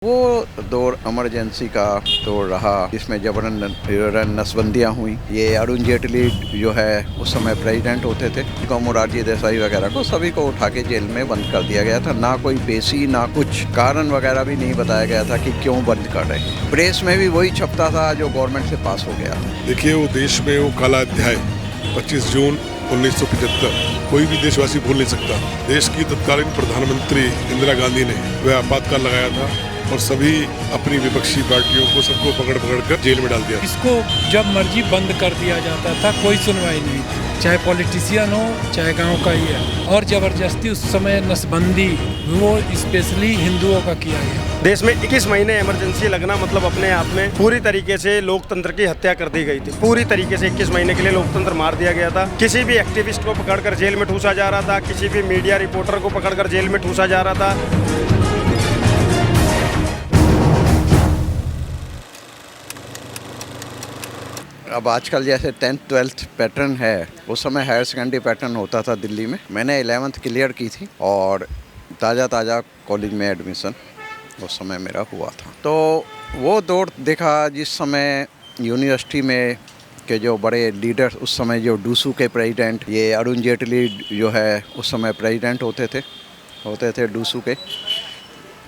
वो दौर इमरजेंसी का दौर रहा जिसमें जबरन नसबंदियाँ हुई। ये अरुण जेटली जो है उस समय प्रेसिडेंट होते थे, को मोरारजी देसाई वगैरह को सभी को उठा के जेल में बंद कर दिया गया था। ना कोई पेशी ना कुछ कारण वगैरह भी नहीं बताया गया था कि क्यों बंद कर रहे हैं। प्रेस में भी वही छपता था जो गवर्नमेंट से पास हो गया था। देखिए, वो देश में वो काला अध्याय 25 जून 1975 कोई भी देशवासी भूल नहीं सकता। देश की तत्कालीन प्रधानमंत्री इंदिरा गांधी ने वह आपातकाल लगाया था और सभी अपनी विपक्षी पार्टियों को सबको पकड़ कर जेल में डाल दिया। इसको जब मर्जी बंद कर दिया जाता था, कोई सुनवाई नहीं थी, चाहे पॉलिटिशियन हो चाहे गांव का ही है। और जबरदस्ती उस समय नसबंदी वो स्पेशली हिंदुओं का किया गया। देश में 21 महीने इमरजेंसी लगना मतलब अपने आप में पूरी तरीके से लोकतंत्र की हत्या कर दी गई थी। पूरी तरीके से 21 महीने के लिए लोकतंत्र मार दिया गया था। किसी भी एक्टिविस्ट को पकड़कर जेल में ठूसा जा रहा था, किसी भी मीडिया रिपोर्टर को पकड़कर जेल में ठूसा जा रहा था। अब आजकल जैसे 10th 12th पैटर्न है, उस समय हायर सेकेंडरी पैटर्न होता था दिल्ली में। मैंने 11th क्लियर की थी और ताज़ा कॉलेज में एडमिशन उस समय मेरा हुआ था। तो वो दौर देखा जिस समय यूनिवर्सिटी में के जो बड़े लीडर्स उस समय जो डूसू के प्रेसिडेंट, ये अरुण जेटली जो है उस समय प्रेसिडेंट होते थे डूसू के,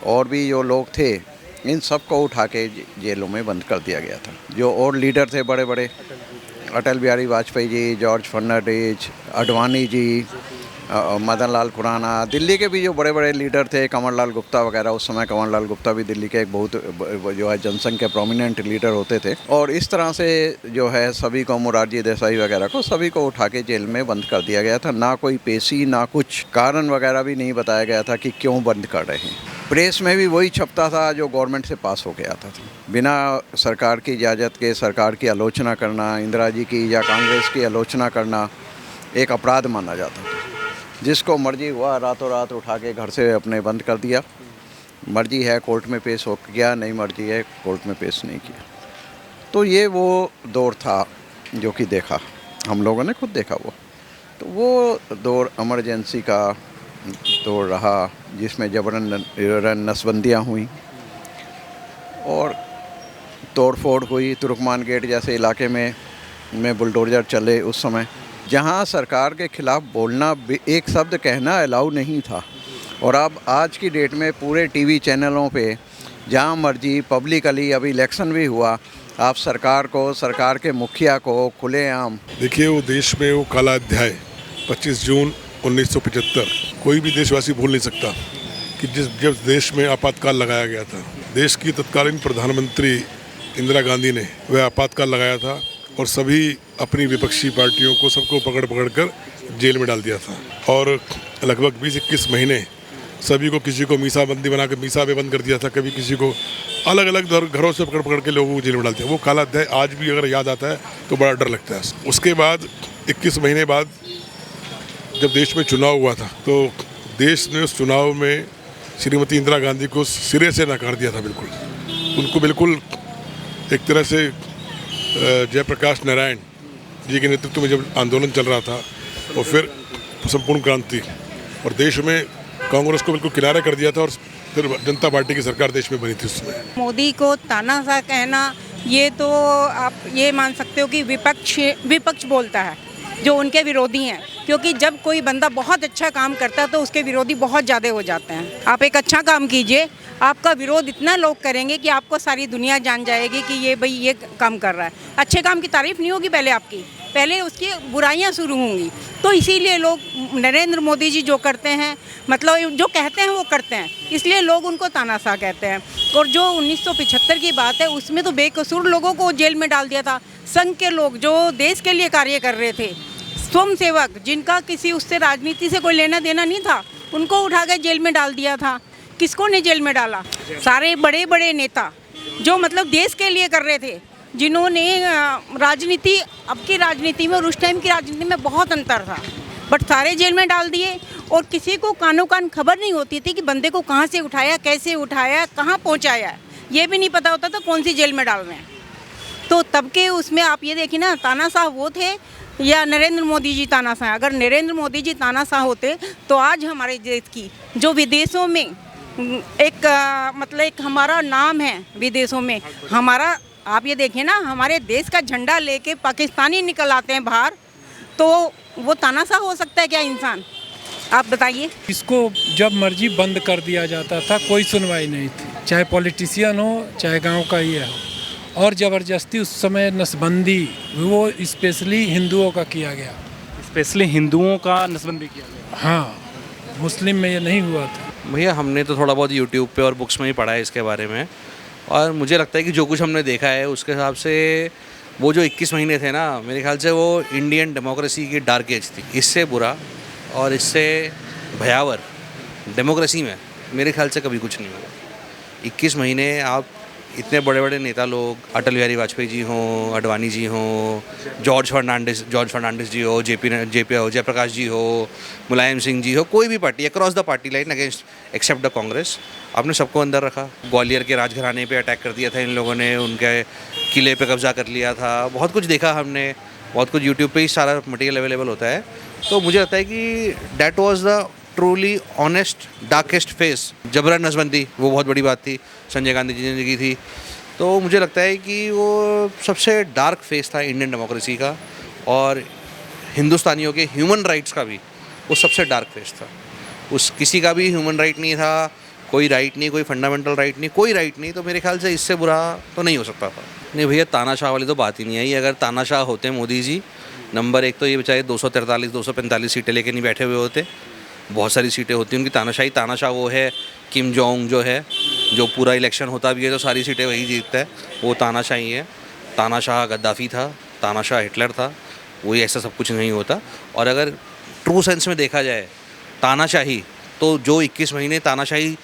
और भी जो लोग थे, इन सब को उठा के जेलों में बंद कर दिया गया था। जो और लीडर थे बड़े बड़े, अटल बिहारी वाजपेयी जी, जॉर्ज फर्नांडिस, अडवाणी जी, मदन लाल खुराना, दिल्ली के भी जो बड़े बड़े लीडर थे, कंवर लाल गुप्ता वगैरह। उस समय कंवर लाल गुप्ता भी दिल्ली के एक बहुत जो है जनसंघ के प्रोमिनेंट लीडर होते थे। और इस तरह से जो है सभी को, मोरारजी देसाई वगैरह को सभी को उठा के जेल में बंद कर दिया गया था। ना कोई पेशी ना कुछ कारण वगैरह भी नहीं बताया गया था कि क्यों बंद कर रहे हैं। प्रेस में भी वही छपता था जो गवर्नमेंट से पास हो गया था। बिना सरकार की इजाज़त के सरकार की आलोचना करना, इंदिरा जी की या कांग्रेस की आलोचना करना एक अपराध माना जाता था। जिसको मर्जी हुआ रातों रात उठा के घर से अपने बंद कर दिया। मर्जी है कोर्ट में पेश हो गया, नहीं मर्जी है कोर्ट में पेश नहीं किया। तो ये वो दौर था जो कि देखा, हम लोगों ने खुद देखा। वो दौर इमरजेंसी का दौर रहा जिसमें जबरन नसबंदियाँ हुई और तोड़ फोड़ हुई। तुर्कमान गेट जैसे इलाके में बुलडोजर चले उस समय, जहां सरकार के खिलाफ बोलना, एक शब्द कहना अलाउ नहीं था। और अब आज की डेट में पूरे टीवी चैनलों पे जहां मर्जी पब्लिकली, अभी इलेक्शन भी हुआ, आप सरकार को, सरकार के मुखिया को खुलेआम। देखिए, वो देश में वो काला अध्याय 25 जून 1975 कोई भी देशवासी भूल नहीं सकता कि जब देश में आपातकाल लगाया गया था। देश की तत्कालीन प्रधानमंत्री इंदिरा गांधी ने वह आपातकाल लगाया था और सभी अपनी विपक्षी पार्टियों को सबको पकड़ कर जेल में डाल दिया था। और लगभग 20-21 महीने सभी को, किसी को मीसाबंदी बना के मीसा पे बंद कर दिया था, कभी किसी को अलग अलग घरों से पकड़ के लोगों को जेल में डाल दिया। वो काला अध्याय आज भी अगर याद आता है तो बड़ा डर लगता है। उसके बाद 21 महीने बाद जब देश में चुनाव हुआ था तो देश ने उस चुनाव में श्रीमती इंदिरा गांधी को सिरे से नकार दिया था। उनको बिल्कुल एक तरह से जयप्रकाश नारायण जी के नेतृत्व में जब आंदोलन चल रहा था और फिर संपूर्ण क्रांति, और देश में कांग्रेस को बिल्कुल किनारे कर दिया था और फिर जनता पार्टी की सरकार देश में बनी थी उसमें। मोदी को तानाशाह कहना, ये तो आप ये मान सकते हो कि विपक्ष बोलता है, जो उनके विरोधी हैं। क्योंकि जब कोई बंदा बहुत अच्छा काम करता है तो उसके विरोधी बहुत ज़्यादा हो जाते हैं। आप एक अच्छा काम कीजिए, आपका विरोध इतना लोग करेंगे कि आपको सारी दुनिया जान जाएगी कि ये भाई ये काम कर रहा है। अच्छे काम की तारीफ नहीं होगी पहले आपकी, पहले उसकी बुराइयां शुरू होंगी। तो इसीलिए लोग नरेंद्र मोदी जी जो करते हैं, मतलब जो कहते हैं वो करते हैं, इसलिए लोग उनको तानाशाह कहते हैं। और जो 1975 की बात है, उसमें तो बेकसूर लोगों को जेल में डाल दिया था। संघ के लोग जो देश के लिए कार्य कर रहे थे, स्वयं सेवक, जिनका किसी उससे राजनीति से कोई लेना देना नहीं था, उनको उठा कर जेल में डाल दिया था। किसको ने जेल में डाला? सारे बड़े बड़े नेता जो मतलब देश के लिए कर रहे थे, जिन्होंने राजनीति, अब की राजनीति में और उस टाइम की राजनीति में बहुत अंतर था, बट सारे जेल में डाल दिए। और किसी को कानों कान खबर नहीं होती थी कि बंदे को कहाँ से उठाया, कैसे उठाया, कहाँ पहुँचाया, ये भी नहीं पता होता था कौन सी जेल में डाल रहे हैं। तो तब के उसमें आप ये देखिए ना, तानाशाह वो थे या नरेंद्र मोदी जी तानाशाह? अगर नरेंद्र मोदी जी तानाशाह होते तो आज हमारे देश की जो विदेशों में एक मतलब एक हमारा नाम है विदेशों में हमारा। आप ये देखिए ना, हमारे देश का झंडा लेके पाकिस्तानी निकल आते हैं बाहर, तो वो तानाशाह हो सकता है क्या इंसान? आप बताइए। इसको जब मर्जी बंद कर दिया जाता था, कोई सुनवाई नहीं थी, चाहे पॉलिटिशियन हो चाहे गांव का ही है। और ज़बरदस्ती उस समय नसबंदी वो स्पेशली हिंदुओं का किया गया। स्पेशली हिंदुओं का नसबंदी किया गया। हाँ, मुस्लिम में ये नहीं हुआ था। भैया हमने तो थोड़ा बहुत यूट्यूब पे और बुक्स में ही पढ़ा है इसके बारे में, और मुझे लगता है कि जो कुछ हमने देखा है उसके हिसाब से वो जो 21 महीने थे ना, मेरे ख्याल से वो इंडियन डेमोक्रेसी की डार्क एज थी। इससे बुरा और इससे भयावर डेमोक्रेसी में मेरे ख्याल से कभी कुछ नहीं हुआ। 21 महीने आप इतने बड़े बड़े नेता लोग, अटल बिहारी वाजपेयी जी हों, अडवाणी जी हों, जॉर्ज फर्नांडिस जी हो, जयप्रकाश जी हो, मुलायम सिंह जी हो, कोई भी party across the party line against except the Congress, आपने सबको अंदर रखा। ग्वालियर के राजघराने पे अटैक कर दिया था इन लोगों ने, उनके किले पे कब्जा कर लिया था। बहुत कुछ देखा हमने, बहुत कुछ यूट्यूब पे ही सारा मटेरियल अवेलेबल होता है। तो मुझे लगता है कि that was the truly honest darkest face. जबरन नसबंदी वो बहुत बड़ी बात थी, संजय गांधी जी ने की थी। तो मुझे लगता है कि वो सबसे डार्क फेस था इंडियन डेमोक्रेसी का, और हिंदुस्तानियों के ह्यूमन राइट्स का भी वो सबसे डार्क फेस था। उस किसी का भी ह्यूमन राइट नहीं था, कोई राइट नहीं, कोई फंडामेंटल राइट नहीं, कोई राइट नहीं। तो मेरे ख्याल से इससे बुरा तो नहीं हो सकता था। नहीं भैया, तानाशाह वाली तो बात ही नहीं आई। अगर तानाशाह होते मोदी जी, नंबर एक तो ये बेचारे 243-245 सीटें लेके नहीं बैठे हुए होते। बहुत सारी सीटें होती हैं उनकी। तानाशाह वो है किम जोंग जो है, जो पूरा इलेक्शन होता भी है तो सारी सीटें वही जीतता है, वो तानाशाही है। तानाशाह गद्दाफ़ी था, तानाशाह हिटलर था, वही ऐसा सब कुछ नहीं होता। और अगर ट्रू सेंस में देखा जाए तानाशाही, तो जो 21 महीने तानाशाही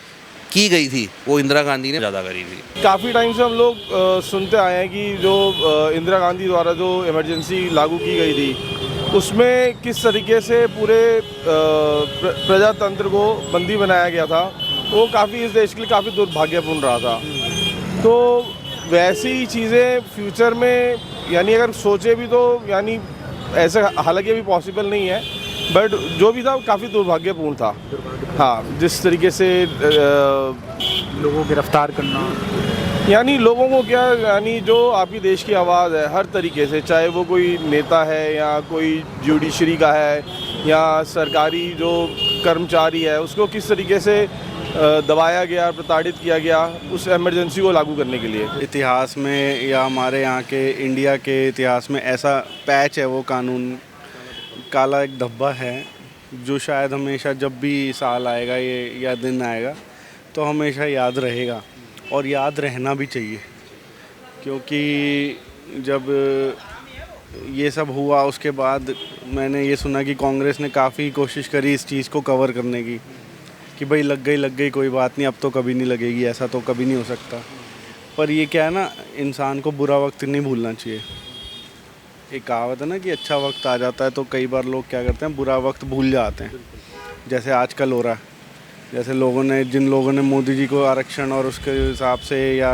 की गई थी वो इंदिरा गांधी ने ज़्यादा करी थी। काफ़ी टाइम से हम लोग सुनते आए हैं कि जो इंदिरा गांधी द्वारा जो इमरजेंसी लागू की गई थी, उसमें किस तरीके से पूरे प्रजातंत्र को बंदी बनाया गया था, वो काफ़ी इस देश के लिए काफ़ी दुर्भाग्यपूर्ण रहा था। तो वैसी चीज़ें फ्यूचर में यानी अगर सोचे भी तो यानी ऐसे हालांकि अभी पॉसिबल नहीं है, बट जो भी था काफ़ी दुर्भाग्यपूर्ण था। हाँ, जिस तरीके से लोगों को गिरफ्तार करना, यानी लोगों को क्या, यानी जो आपकी देश की आवाज़ है हर तरीके से, चाहे वो कोई नेता है या कोई जुडिशरी का है या सरकारी जो कर्मचारी है, उसको किस तरीके से दबाया गया, प्रताड़ित किया गया उस इमरजेंसी को लागू करने के लिए। इतिहास में या हमारे यहाँ के इंडिया के इतिहास में ऐसा पैच है वो कानून, काला एक धब्बा है, जो शायद हमेशा जब भी साल आएगा ये या दिन आएगा तो हमेशा याद रहेगा, और याद रहना भी चाहिए। क्योंकि जब ये सब हुआ उसके बाद मैंने ये सुना कि कांग्रेस ने काफ़ी कोशिश करी इस चीज़ को कवर करने की, कि भाई लग गई कोई बात नहीं, अब तो कभी नहीं लगेगी, ऐसा तो कभी नहीं हो सकता। पर ये क्या है ना, इंसान को बुरा वक्त नहीं भूलना चाहिए। एक कहावत है ना कि अच्छा वक्त आ जाता है तो कई बार लोग क्या करते हैं, बुरा वक्त भूल जाते हैं। जैसे आजकल हो रहा है, जैसे जिन लोगों ने मोदी जी को आरक्षण और उसके हिसाब से या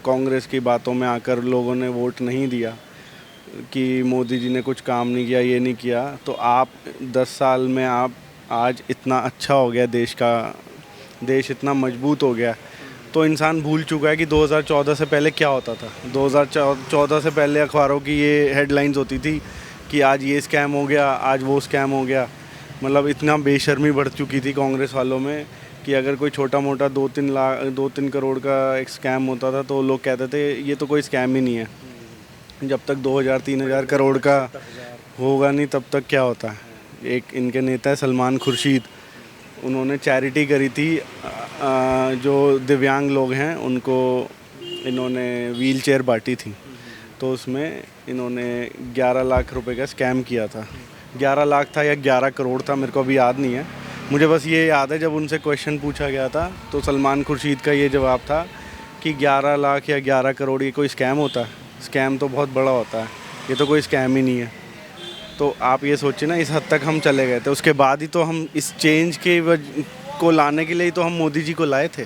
कांग्रेस की बातों में आकर लोगों ने वोट नहीं दिया कि मोदी जी ने कुछ काम नहीं किया, ये नहीं किया, तो आप 10 साल में आप आज इतना अच्छा हो गया देश इतना मजबूत हो गया, तो इंसान भूल चुका है कि 2014 से पहले क्या होता था। 2014 से पहले अखबारों की ये हेडलाइंस होती थी कि आज ये स्कैम हो गया, आज वो स्कैम हो गया। मतलब इतना बेशर्मी बढ़ चुकी थी कांग्रेस वालों में कि अगर कोई छोटा मोटा 2-3 करोड़ का एक स्कैम होता था तो लोग कहते थे ये तो कोई स्कैम ही नहीं है। जब तक 2000-3000 करोड़ का होगा नहीं तब तक क्या होता है। एक इनके नेता है सलमान खुर्शीद, उन्होंने चैरिटी करी थी, जो दिव्यांग लोग हैं उनको इन्होंने व्हील चेयर बांटी थी, तो उसमें इन्होंने 11 लाख रुपए का स्कैम किया था। 11 लाख था या 11 करोड़ था, मेरे को अभी याद नहीं है। मुझे बस ये याद है जब उनसे क्वेश्चन पूछा गया था तो सलमान खुर्शीद का ये जवाब था कि 11 लाख या 11 करोड़ ये कोई स्कैम होता है? स्कैम तो बहुत बड़ा होता है, ये तो कोई स्कैम ही नहीं है। तो आप ये सोचिए ना, इस हद तक हम चले गए थे। उसके बाद ही तो हम इस चेंज को लाने के लिए ही तो हम मोदी जी को लाए थे।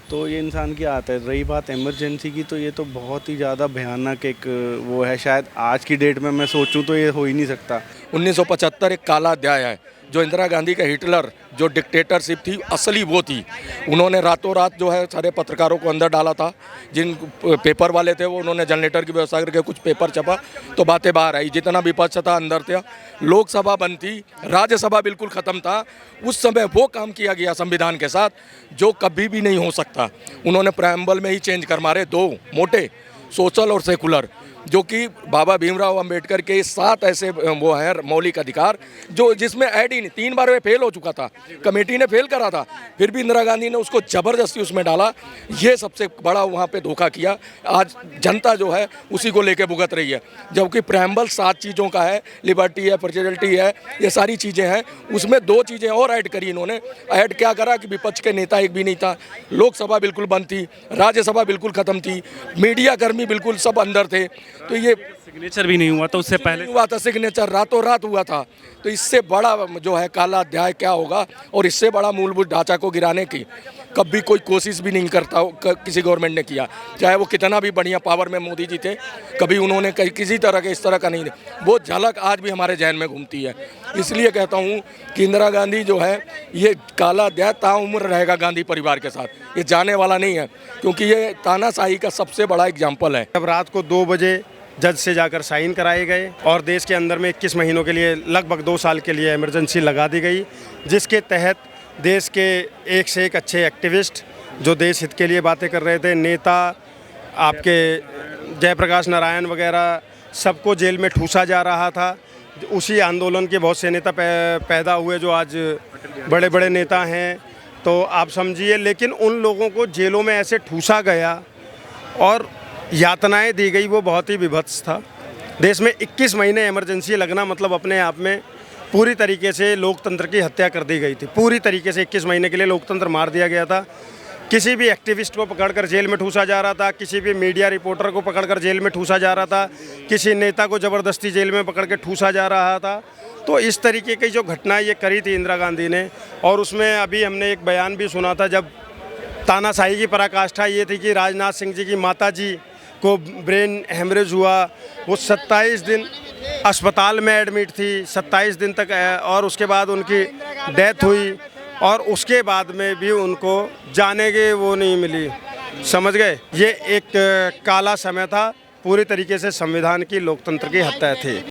तो ये इंसान की आदत है। रही बात इमरजेंसी की, तो ये तो बहुत ही ज़्यादा भयानक एक वो है। शायद आज की डेट में मैं सोचूं तो ये हो ही नहीं सकता। 1975 एक काला अध्याय है, जो इंदिरा गांधी का हिटलर जो डिक्टेटरशिप थी असली वो थी। उन्होंने रातों रात जो है सारे पत्रकारों को अंदर डाला था। जिन पेपर वाले थे वो उन्होंने जनरेटर की व्यवस्था करके कुछ पेपर छपा तो बातें बाहर आई। जितना विपक्ष था अंदर था। लोकसभा बंद थी, राज्यसभा बिल्कुल ख़त्म था। उस समय वो काम किया गया संविधान के साथ जो कभी भी नहीं हो सकता। उन्होंने प्रेम्बल में ही चेंज कर मारे दो मोटे, सोशल और सेकुलर, जो कि बाबा भीमराव अंबेडकर के 7 ऐसे वो हैं मौलिक अधिकार जो जिसमें ऐड ही नहीं। 3 बार वे फेल हो चुका था, कमेटी ने फेल करा था, फिर भी इंदिरा गांधी ने उसको ज़बरदस्ती उसमें डाला। ये सबसे बड़ा वहाँ पे धोखा किया। आज जनता जो है उसी को लेके भुगत रही है, जबकि प्रेम्बल 7 चीज़ों का है, लिबर्टी है, फ्रेजिलिटी है, ये सारी चीज़ें हैं। उसमें 2 चीज़ें और ऐड करी इन्होंने। ऐड क्या करा कि विपक्ष के नेता एक भी नहीं था, लोकसभा बिल्कुल बंद थी, राज्यसभा बिल्कुल ख़त्म थी, मीडिया कर्मी बिल्कुल सब अंदर थे। तो ये सिग्नेचर भी नहीं हुआ था उससे पहले, हुआ था सिग्नेचर, रातों रात हुआ था। तो इससे बड़ा जो है काला अध्याय क्या होगा, और इससे बड़ा मूलभूत ढांचा को गिराने की कभी कोई कोशिश भी नहीं करता किसी गवर्नमेंट ने किया, चाहे वो कितना भी बढ़िया पावर में मोदी जी थे। कभी उन्होंने किसी तरह के इस तरह का नहीं, वो झलक आज भी हमारे जहन में घूमती है। इसलिए कहता हूँ कि इंदिरा गांधी जो है ये काला अध्याय ताउम्र रहेगा गांधी परिवार के साथ, ये जाने वाला नहीं है, क्योंकि ये तानाशाही का सबसे बड़ा एग्जाम्पल है। जब रात को 2 बजे जज से जाकर साइन कराए गए और देश के अंदर में 21 महीनों के लिए लगभग 2 साल के लिए इमरजेंसी लगा दी गई, जिसके तहत देश के एक से एक अच्छे एक्टिविस्ट जो देश हित के लिए बातें कर रहे थे, नेता आपके जयप्रकाश नारायण वगैरह, सबको जेल में ठूसा जा रहा था। उसी आंदोलन के बहुत से नेता पैदा हुए जो आज बड़े बड़े नेता हैं, तो आप समझिए। लेकिन उन लोगों को जेलों में ऐसे ठूसा गया और यातनाएं दी गई, वो बहुत ही विभत्स था। देश में 21 महीने इमरजेंसी लगना मतलब अपने आप में पूरी तरीके से लोकतंत्र की हत्या कर दी गई थी। पूरी तरीके से 21 महीने के लिए लोकतंत्र मार दिया गया था। किसी भी एक्टिविस्ट को पकड़कर जेल में ठूसा जा रहा था, किसी भी मीडिया रिपोर्टर को पकड़कर जेल में ठूसा जा रहा था, किसी नेता को ज़बरदस्ती जेल में पकड़ के ठूसा जा रहा था। तो इस तरीके की जो घटनाएं ये करी थी इंदिरा गांधी ने, और उसमें अभी हमने एक बयान भी सुना था जब तानाशाही की पराकाष्ठा ये थी कि राजनाथ सिंह जी की माता जी को ब्रेन हेमरेज हुआ, वो 27 दिन अस्पताल में एडमिट थी, 27 दिन तक, और उसके बाद उनकी डेथ हुई, और उसके बाद में भी उनको जाने के वो नहीं मिली। समझ गए, ये एक काला समय था, पूरी तरीके से संविधान की लोकतंत्र की हत्या थी।